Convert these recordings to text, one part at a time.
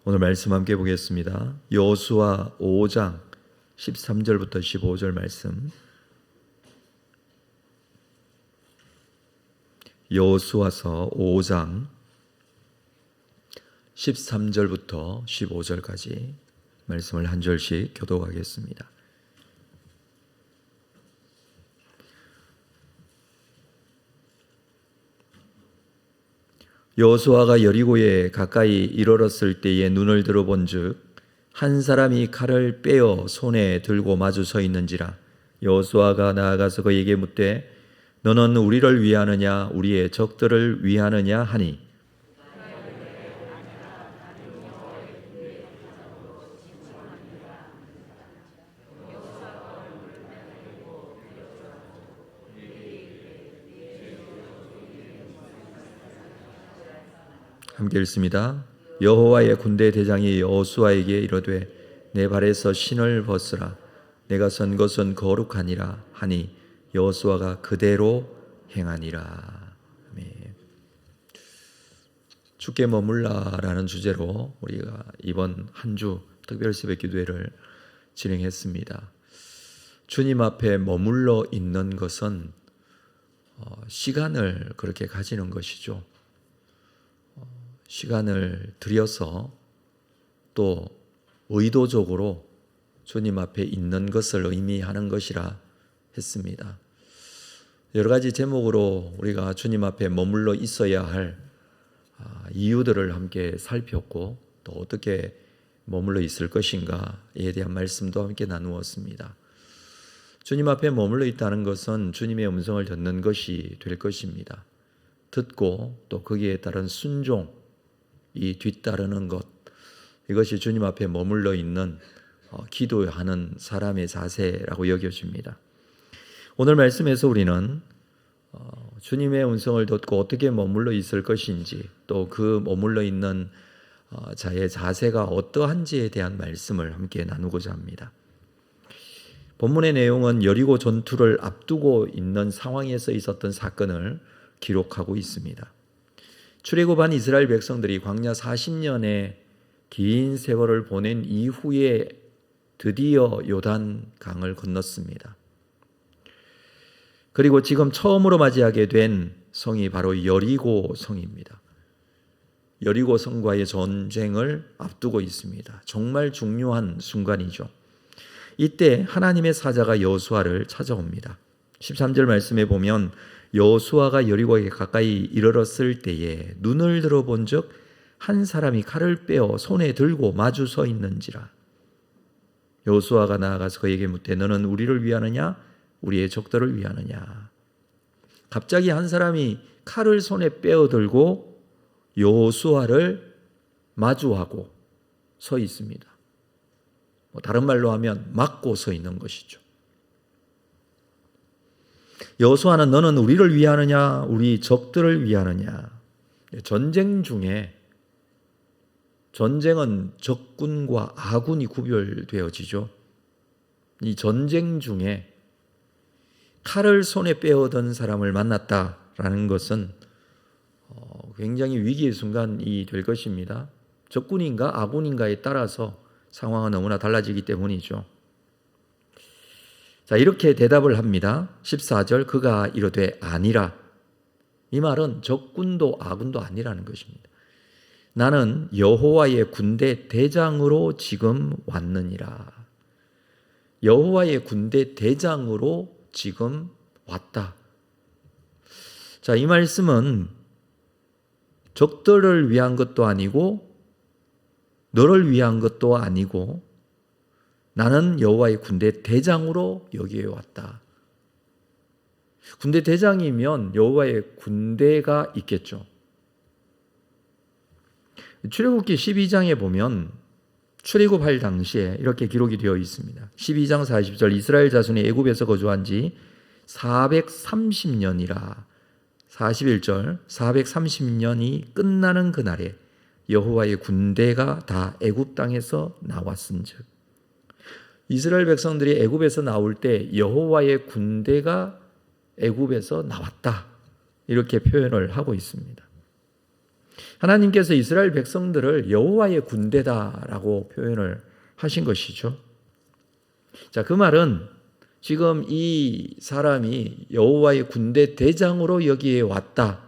오늘 말씀 함께 보겠습니다. 여호수아 5장 13절부터 15절 말씀. 여호수아서 5장 13절부터 15절까지 말씀을 한 절씩 교독하겠습니다. 여호수아가 여리고에 가까이 이르렀을 때에 눈을 들어본즉 한 사람이 칼을 빼어 손에 들고 마주 서 있는지라. 여호수아가 나아가서 그에게 묻되 너는 우리를 위하느냐 우리의 적들을 위하느냐 하니 함께 읽습니다. 여호와의 군대 대장이 여호수아에게 이르되 내 발에서 신을 벗으라. 내가 선 것은 거룩하니라 하니 여호수아가 그대로 행하니라. 아멘. 주께 머물라라는 주제로 우리가 이번 한 주 특별 새벽 기도회를 진행했습니다. 주님 앞에 머물러 있는 것은 시간을 그렇게 가지는 것이죠. 시간을 들여서 또 의도적으로 주님 앞에 있는 것을 의미하는 것이라 했습니다. 여러 가지 제목으로 우리가 주님 앞에 머물러 있어야 할 이유들을 함께 살폈고 또 어떻게 머물러 있을 것인가에 대한 말씀도 함께 나누었습니다. 주님 앞에 머물러 있다는 것은 주님의 음성을 듣는 것이 될 것입니다. 듣고 또 거기에 따른 순종, 이 뒤따르는 것, 이것이 주님 앞에 머물러 있는 기도하는 사람의 자세라고 여겨집니다. 오늘 말씀에서 우리는 주님의 음성을 듣고 어떻게 머물러 있을 것인지 또 그 머물러 있는 자의 자세가 어떠한지에 대한 말씀을 함께 나누고자 합니다. 본문의 내용은 여리고 전투를 앞두고 있는 상황에서 있었던 사건을 기록하고 있습니다. 출애굽한 이스라엘 백성들이 광야 40년의 긴 세월을 보낸 이후에 드디어 요단강을 건넜습니다. 그리고 지금 처음으로 맞이하게 된 성이 바로 여리고 성입니다. 여리고 성과의 전쟁을 앞두고 있습니다. 정말 중요한 순간이죠. 이때 하나님의 사자가 여호수아를 찾아옵니다. 13절 말씀에 보면 여호수아가 여리고에 가까이 이르렀을 때에 눈을 들어본즉 한 사람이 칼을 빼어 손에 들고 마주 서 있는지라. 여호수아가 나아가서 그에게 묻되 너는 우리를 위하느냐 우리의 적들을 위하느냐. 갑자기 한 사람이 칼을 손에 빼어 들고 여호수아를 마주하고 서 있습니다. 다른 말로 하면 막고 서 있는 것이죠. 여호수아는 너는 우리를 위하느냐 우리 적들을 위하느냐. 전쟁 중에 전쟁은 적군과 아군이 구별되어지죠. 이 전쟁 중에 칼을 손에 빼어든 사람을 만났다라는 것은 굉장히 위기의 순간이 될 것입니다. 적군인가 아군인가에 따라서 상황은 너무나 달라지기 때문이죠. 자, 이렇게 대답을 합니다. 14절 그가 이르되 아니라. 이 말은 적군도 아군도 아니라는 것입니다. 나는 여호와의 군대 대장으로 지금 왔느니라. 여호와의 군대 대장으로 지금 왔다. 자, 이 말씀은 적들을 위한 것도 아니고 너를 위한 것도 아니고 나는 여호와의 군대 대장으로 여기에 왔다. 군대 대장이면 여호와의 군대가 있겠죠. 출애굽기 12장에 보면 출애굽할 당시에 이렇게 기록이 되어 있습니다. 12장 40절 이스라엘 자손이 애굽에서 거주한 지 430년이라. 41절 430년이 끝나는 그날에 여호와의 군대가 다 애굽 땅에서 나왔은즉. 이스라엘 백성들이 애굽에서 나올 때 여호와의 군대가 애굽에서 나왔다. 이렇게 표현을 하고 있습니다. 하나님께서 이스라엘 백성들을 여호와의 군대다라고 표현을 하신 것이죠. 자, 그 말은 지금 이 사람이 여호와의 군대 대장으로 여기에 왔다.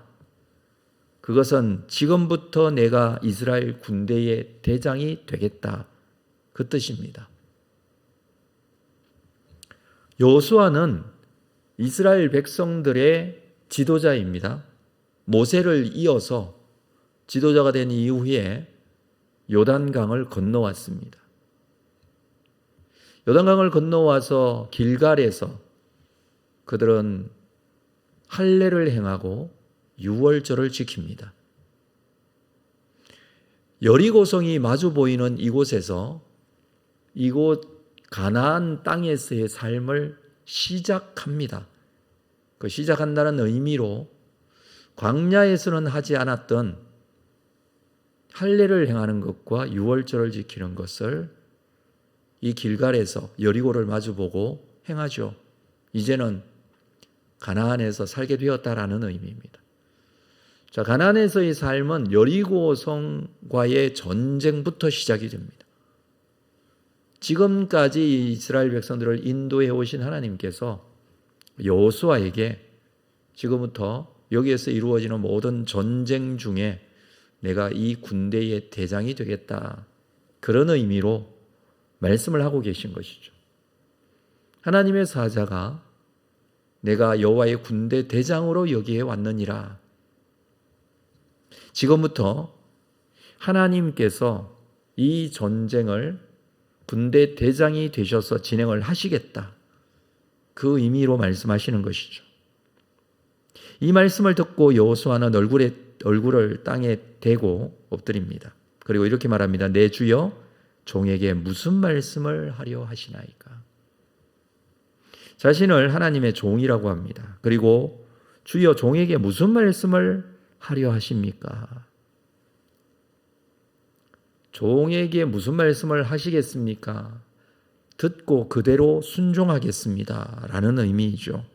그것은 지금부터 내가 이스라엘 군대의 대장이 되겠다. 그 뜻입니다. 여호수아는 이스라엘 백성들의 지도자입니다. 모세를 이어서 지도자가 된 이후에 요단강을 건너왔습니다. 요단강을 건너와서 길갈에서 그들은 할례를 행하고 유월절을 지킵니다. 여리고성이 마주 보이는 이곳에서 이곳 가나안 땅에서의 삶을 시작합니다. 그 시작한다는 의미로 광야에서는 하지 않았던 할례를 행하는 것과 유월절을 지키는 것을 이 길갈에서 여리고를 마주보고 행하죠. 이제는 가나안에서 살게 되었다라는 의미입니다. 자, 가나안에서의 삶은 여리고성과의 전쟁부터 시작이 됩니다. 지금까지 이스라엘 백성들을 인도해 오신 하나님께서 여호수아에게 지금부터 여기에서 이루어지는 모든 전쟁 중에 내가 이 군대의 대장이 되겠다. 그런 의미로 말씀을 하고 계신 것이죠. 하나님의 사자가 내가 여호와의 군대 대장으로 여기에 왔느니라. 지금부터 하나님께서 이 전쟁을 군대 대장이 되셔서 진행을 하시겠다. 그 의미로 말씀하시는 것이죠. 이 말씀을 듣고 여호수아는 얼굴을 땅에 대고 엎드립니다. 그리고 이렇게 말합니다. 내 주여 종에게 무슨 말씀을 하려 하시나이까. 자신을 하나님의 종이라고 합니다. 그리고 주여 종에게 무슨 말씀을 하려 하십니까? 종에게 무슨 말씀을 하시겠습니까? 듣고 그대로 순종하겠습니다. 라는 의미이죠.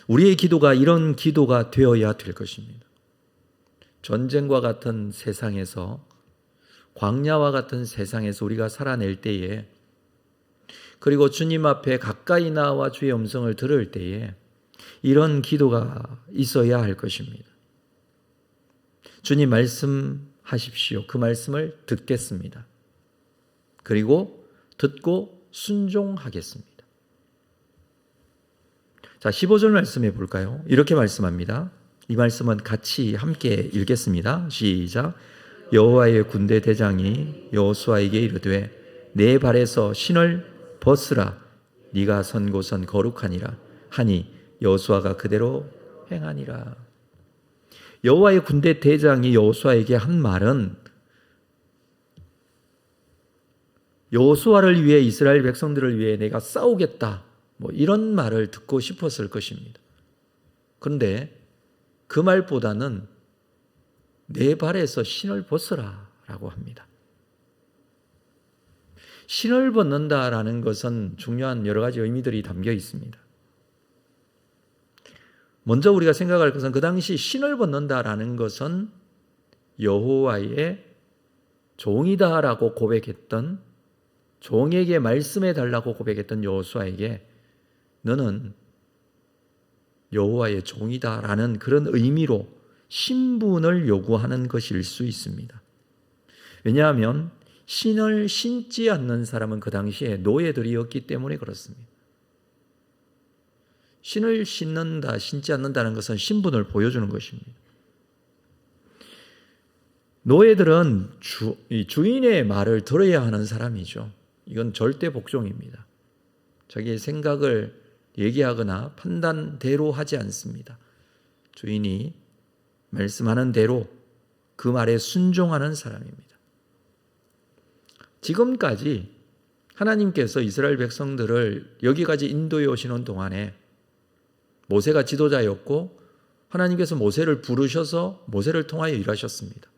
우리의 기도가 이런 기도가 되어야 될 것입니다. 전쟁과 같은 세상에서, 광야와 같은 세상에서 우리가 살아낼 때에, 그리고 주님 앞에 가까이 나와 주의 음성을 들을 때에 이런 기도가 있어야 할 것입니다. 주님 말씀하십시오. 그 말씀을 듣겠습니다. 그리고 듣고 순종하겠습니다. 자, 15절 말씀해 볼까요? 이렇게 말씀합니다. 이 말씀은 같이 함께 읽겠습니다. 시작. 여호와의 군대 대장이 여호수아에게 이르되 내 발에서 신을 벗으라. 네가 선 곳은 거룩하니라 하니 여호수아가 그대로 행하니라. 여호와의 군대 대장이 여호수아에게 한 말은 여호수아를 위해, 이스라엘 백성들을 위해 내가 싸우겠다, 이런 말을 듣고 싶었을 것입니다. 그런데 그 말보다는 내 발에서 신을 벗으라 라고 합니다. 신을 벗는다라는 것은 중요한 여러 가지 의미들이 담겨 있습니다. 먼저 우리가 생각할 것은 그 당시 신을 벗는다라는 것은 여호와의 종이다라고 고백했던, 종에게 말씀해 달라고 고백했던 여호수아에게 너는 여호와의 종이다라는 그런 의미로 신분을 요구하는 것일 수 있습니다. 왜냐하면 신을 신지 않는 사람은 그 당시에 노예들이었기 때문에 그렇습니다. 신을 신는다, 신지 않는다는 것은 신분을 보여주는 것입니다. 노예들은 주인의 말을 들어야 하는 사람이죠. 이건 절대 복종입니다. 자기의 생각을 얘기하거나 판단대로 하지 않습니다. 주인이 말씀하는 대로 그 말에 순종하는 사람입니다. 지금까지 하나님께서 이스라엘 백성들을 여기까지 인도해 오시는 동안에 모세가 지도자였고 하나님께서 모세를 부르셔서 모세를 통하여 일하셨습니다.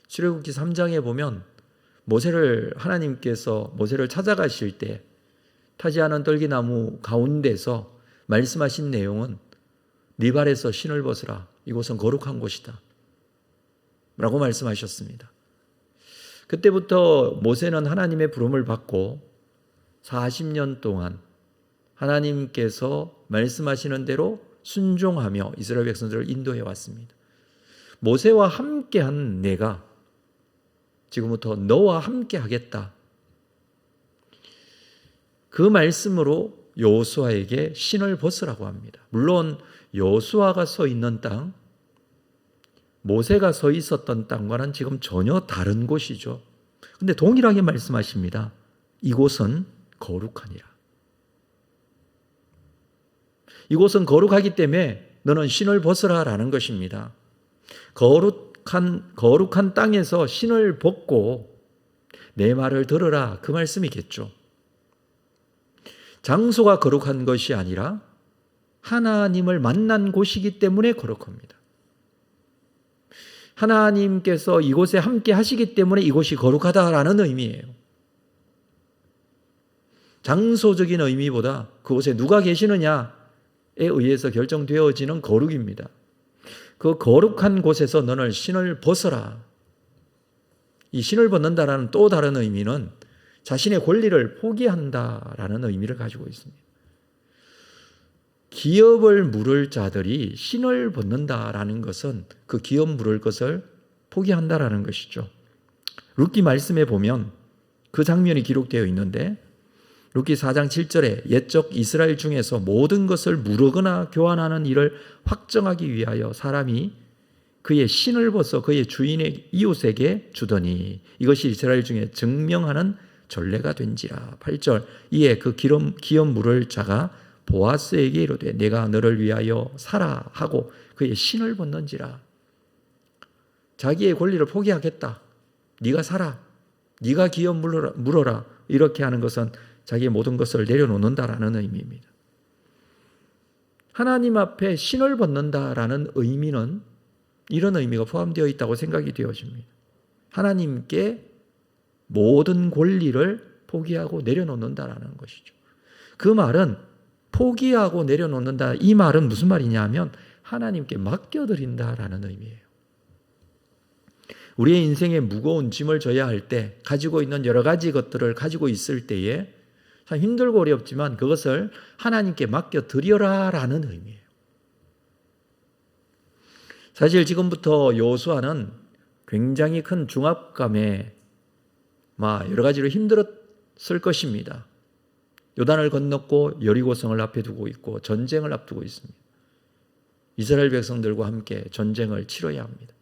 출애굽기 3장에 보면 하나님께서 모세를 찾아가실 때 타지 않은 떨기나무 가운데서 말씀하신 내용은 네 발에서 신을 벗으라, 이곳은 거룩한 곳이다 라고 말씀하셨습니다. 그때부터 모세는 하나님의 부름을 받고 40년 동안 하나님께서 말씀하시는 대로 순종하며 이스라엘 백성들을 인도해 왔습니다. 모세와 함께한 내가 지금부터 너와 함께 하겠다. 그 말씀으로 여호수아에게 신을 벗으라고 합니다. 물론 여호수아가 서 있는 땅, 모세가 서 있었던 땅과는 지금 전혀 다른 곳이죠. 그런데 동일하게 말씀하십니다. 이곳은 거룩하니라. 이곳은 거룩하기 때문에 너는 신을 벗으라 라는 것입니다. 거룩한 땅에서 신을 벗고 내 말을 들으라, 그 말씀이겠죠. 장소가 거룩한 것이 아니라 하나님을 만난 곳이기 때문에 거룩합니다. 하나님께서 이곳에 함께 하시기 때문에 이곳이 거룩하다라는 의미예요. 장소적인 의미보다 그곳에 누가 계시느냐에 의해서 결정되어지는 거룩입니다. 그 거룩한 곳에서 너는 신을 벗어라. 이 신을 벗는다라는 또 다른 의미는 자신의 권리를 포기한다라는 의미를 가지고 있습니다. 기업을 물을 자들이 신을 벗는다라는 것은 그 기업 물을 것을 포기한다라는 것이죠. 룻기 말씀에 보면 그 장면이 기록되어 있는데 룻기 4장 7절에 옛적 이스라엘 중에서 모든 것을 무르거나 교환하는 일을 확정하기 위하여 사람이 그의 신을 벗어 그의 주인의 이웃에게 주더니 이것이 이스라엘 중에 증명하는 전례가 된지라. 8절 이에 그 기업 물을 자가 보아스에게 이르되 내가 너를 위하여 사라 하고 그의 신을 벗는지라. 자기의 권리를 포기하겠다. 네가 사라. 네가 기업 물어라. 이렇게 하는 것은 자기의 모든 것을 내려놓는다라는 의미입니다. 하나님 앞에 신을 벗는다라는 의미는 이런 의미가 포함되어 있다고 생각이 되어집니다. 하나님께 모든 권리를 포기하고 내려놓는다라는 것이죠. 그 말은 포기하고 내려놓는다, 이 말은 무슨 말이냐 하면 하나님께 맡겨드린다라는 의미예요. 우리의 인생에 무거운 짐을 져야 할 때, 가지고 있는 여러 가지 것들을 가지고 있을 때에 참 힘들고 어렵지만 그것을 하나님께 맡겨드려라라는 의미예요. 사실 지금부터 여호수아는 굉장히 큰 중압감에 여러 가지로 힘들었을 것입니다. 요단을 건넜고 여리고성을 앞에 두고 있고 전쟁을 앞두고 있습니다. 이스라엘 백성들과 함께 전쟁을 치러야 합니다.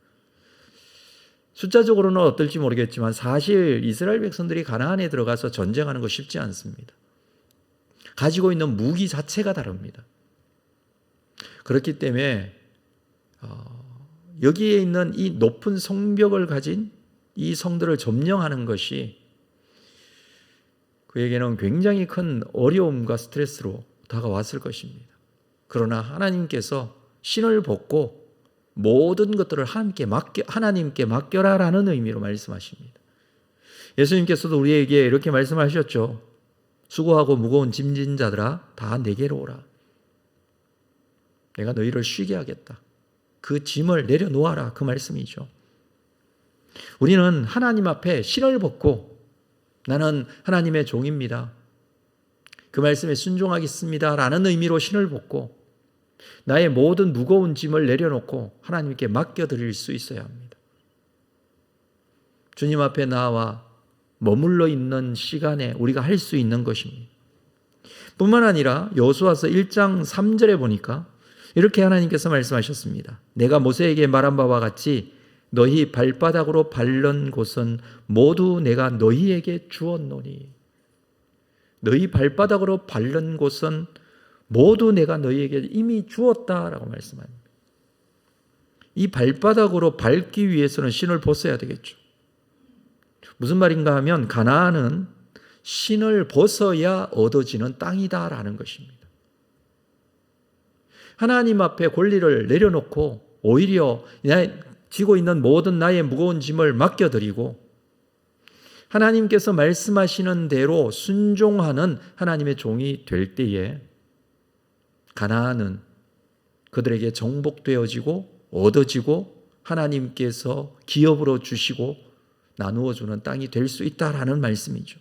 숫자적으로는 어떨지 모르겠지만 사실 이스라엘 백성들이 가나안에 들어가서 전쟁하는 거 쉽지 않습니다. 가지고 있는 무기 자체가 다릅니다. 그렇기 때문에 여기에 있는 이 높은 성벽을 가진 이 성들을 점령하는 것이 그에게는 굉장히 큰 어려움과 스트레스로 다가왔을 것입니다. 그러나 하나님께서 신을 벗고 모든 것들을 하나님께 맡겨라라는 의미로 말씀하십니다. 예수님께서도 우리에게 이렇게 말씀하셨죠. 수고하고 무거운 짐진 자들아 다 내게로 오라. 내가 너희를 쉬게 하겠다. 그 짐을 내려놓아라, 그 말씀이죠. 우리는 하나님 앞에 신을 벗고 나는 하나님의 종입니다. 그 말씀에 순종하겠습니다 라는 의미로 신을 벗고 나의 모든 무거운 짐을 내려놓고 하나님께 맡겨드릴 수 있어야 합니다. 주님 앞에 나와 머물러 있는 시간에 우리가 할 수 있는 것입니다. 뿐만 아니라 여호수아서 1장 3절에 보니까 이렇게 하나님께서 말씀하셨습니다. 내가 모세에게 말한 바와 같이 너희 발바닥으로 밟는 곳은 모두 내가 너희에게 주었노니. 너희 발바닥으로 밟는 곳은 모두 내가 너희에게 이미 주었다라고 말씀합니다. 이 발바닥으로 밟기 위해서는 신을 벗어야 되겠죠. 무슨 말인가 하면 가나안은 신을 벗어야 얻어지는 땅이다라는 것입니다. 하나님 앞에 권리를 내려놓고 오히려 지고 있는 모든 나의 무거운 짐을 맡겨드리고 하나님께서 말씀하시는 대로 순종하는 하나님의 종이 될 때에 가나안은 그들에게 정복되어지고 얻어지고 하나님께서 기업으로 주시고 나누어 주는 땅이 될 수 있다라는 말씀이죠.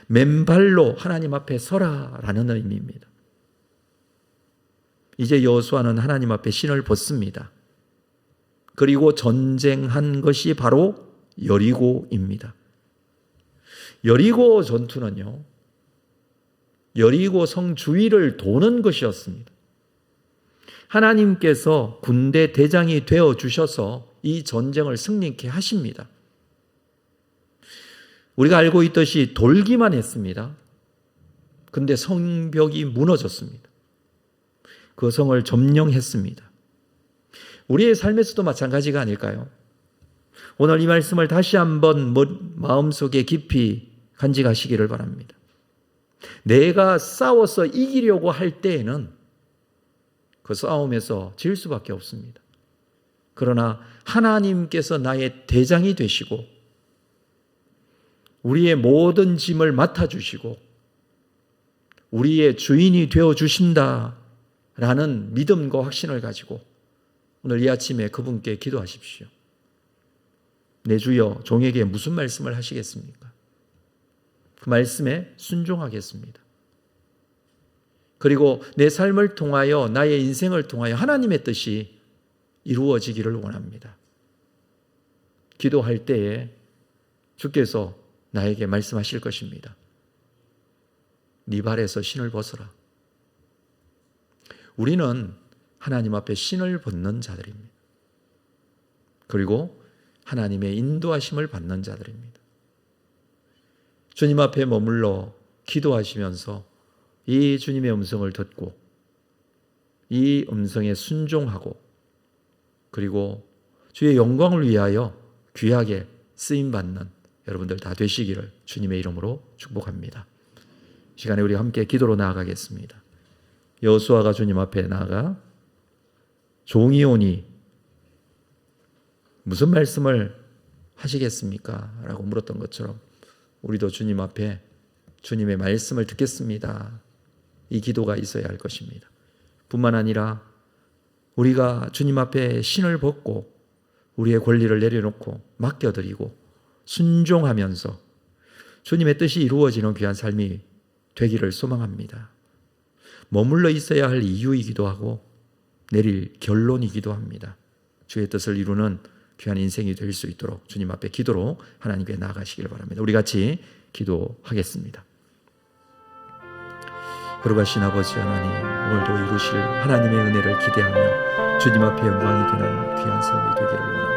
맨발로 하나님 앞에 서라라는 의미입니다. 이제 여호수아는 하나님 앞에 신을 벗습니다. 그리고 전쟁한 것이 바로 여리고입니다. 여리고 전투는요, 여리고 성 주위를 도는 것이었습니다. 하나님께서 군대 대장이 되어 주셔서 이 전쟁을 승리케 하십니다. 우리가 알고 있듯이 돌기만 했습니다. 근데 성벽이 무너졌습니다. 그 성을 점령했습니다. 우리의 삶에서도 마찬가지가 아닐까요? 오늘 이 말씀을 다시 한번 마음속에 깊이 간직하시기를 바랍니다. 내가 싸워서 이기려고 할 때에는 그 싸움에서 질 수밖에 없습니다. 그러나 하나님께서 나의 대장이 되시고 우리의 모든 짐을 맡아주시고 우리의 주인이 되어주신다라는 믿음과 확신을 가지고 오늘 이 아침에 그분께 기도하십시오. 내 주여, 종에게 무슨 말씀을 하시겠습니까? 그 말씀에 순종하겠습니다. 그리고 내 삶을 통하여, 나의 인생을 통하여 하나님의 뜻이 이루어지기를 원합니다. 기도할 때에 주께서 나에게 말씀하실 것입니다. 네 발에서 신을 벗어라. 우리는 하나님 앞에 신을 벗는 자들입니다. 그리고 하나님의 인도하심을 받는 자들입니다. 주님 앞에 머물러 기도하시면서 이 주님의 음성을 듣고 이 음성에 순종하고 그리고 주의 영광을 위하여 귀하게 쓰임받는 여러분들 다 되시기를 주님의 이름으로 축복합니다. 시간에 우리 함께 기도로 나아가겠습니다. 여호수아가 주님 앞에 나아가 종이 오니 무슨 말씀을 하시겠습니까? 라고 물었던 것처럼 우리도 주님 앞에 주님의 말씀을 듣겠습니다. 이 기도가 있어야 할 것입니다. 뿐만 아니라 우리가 주님 앞에 신을 벗고 우리의 권리를 내려놓고 맡겨드리고 순종하면서 주님의 뜻이 이루어지는 귀한 삶이 되기를 소망합니다. 머물러 있어야 할 이유이기도 하고 내릴 결론이기도 합니다. 주의 뜻을 이루는 귀한 인생이 될 수 있도록 주님 앞에 기도로 하나님께 나아가시길 바랍니다. 우리 같이 기도하겠습니다. 거룩하신 아버지 하나님, 오늘도 이루실 하나님의 은혜를 기대하며 주님 앞에 영광이 되는 귀한 삶이 되기를 원합니다.